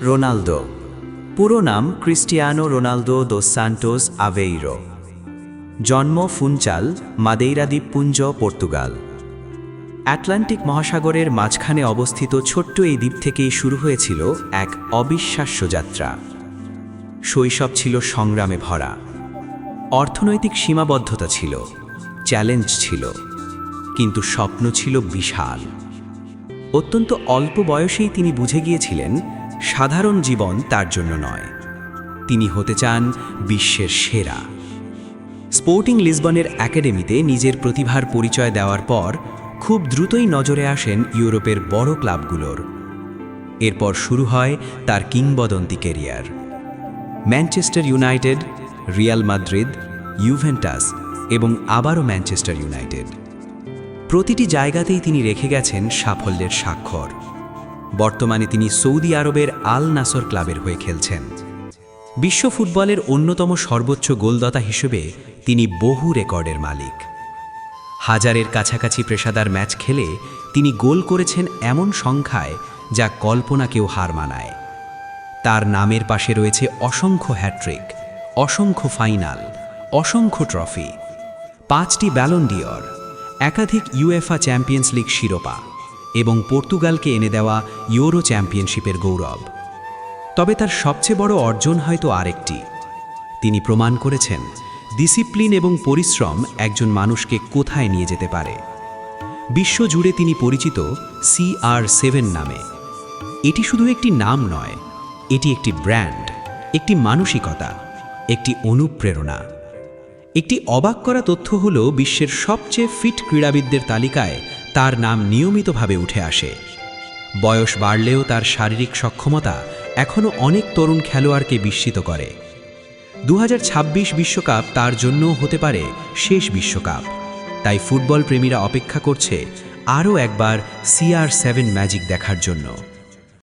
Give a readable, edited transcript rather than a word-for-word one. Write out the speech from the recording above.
Ronaldo. পুরো নাম Cristiano Ronaldo দোস সান্টোস Aveiro. জন্ম ফুনচাল, মাদেইরা দ্বীপপুঞ্জ, পর্তুগাল। আটলান্টিক মহাসাগরের মাঝখানে অবস্থিত ছোট্ট এই দ্বীপ থেকেই শুরু হয়েছিল এক অবিশ্বাস্য যাত্রা। শৈশব ছিল সংগ্রামে ভরা। অর্থনৈতিক সীমাবদ্ধতা ছিল, চ্যালেঞ্জ ছিল, কিন্তু স্বপ্ন ছিল বিশাল। অত্যন্ত অল্প বয়সেই তিনি বুঝে গিয়েছিলেন সাধারণ জীবন তার জন্য নয়, তিনি হতে চান বিশ্বের সেরা। স্পোর্টিং লিসবনের একাডেমিতে নিজের প্রতিভার পরিচয় দেওয়ার পর খুব দ্রুতই নজরে আসেন ইউরোপের বড় ক্লাবগুলোর। এরপর শুরু হয় তার কিংবদন্তি career. Manchester United, Real Madrid, Juventus এবং আবারও ম্যানচেস্টার ইউনাইটেড। প্রতিটি জায়গাতেই তিনি রেখে গেছেন সাফল্যের স্বাক্ষর। বর্তমানে তিনি সৌদি আরবের আল নাসর ক্লাবের হয়ে খেলছেন। বিশ্ব ফুটবলের অন্যতম সর্বোচ্চ গোলদাতা হিসেবে তিনি বহু রেকর্ডের মালিক। হাজারের কাছাকাছি পেশাদার ম্যাচ খেলে তিনি গোল করেছেন এমন সংখ্যায় যা কল্পনাকেও হার মানায়। তার নামের পাশে রয়েছে অসংখ্য হ্যাট্রিক, অসংখ্য ফাইনাল, অসংখ্য ট্রফি, 5টি ব্যালন ডিওর, একাধিক ইউএফা চ্যাম্পিয়ন্স লিগ শিরোপা এবং পর্তুগালকে এনে দেওয়া ইউরো চ্যাম্পিয়নশিপের গৌরব। তবে তার সবচেয়ে বড় অর্জন হয়তো আরেকটি। তিনি প্রমাণ করেছেন ডিসিপ্লিন এবং পরিশ্রম একজন মানুষকে কোথায় নিয়ে যেতে পারে। বিশ্বজুড়ে তিনি পরিচিত CR7 নামে। এটি শুধু একটি নাম নয়, এটি একটি ব্র্যান্ড, একটি মানসিকতা, একটি অনুপ্রেরণা। একটি অবাক করা তথ্য হল বিশ্বের সবচেয়ে ফিট ক্রীড়াবিদদের তালিকায় তার নাম নিয়মিতভাবে উঠে আসে। বয়স বাড়লেও তার শারীরিক সক্ষমতা এখনও অনেক তরুণ খেলোয়াড়কে বিস্মিত করে। 2026 বিশ্বকাপ তার জন্যও হতে পারে শেষ বিশ্বকাপ। তাই ফুটবল প্রেমীরা অপেক্ষা করছে আরও একবার CR7 ম্যাজিক দেখার জন্য।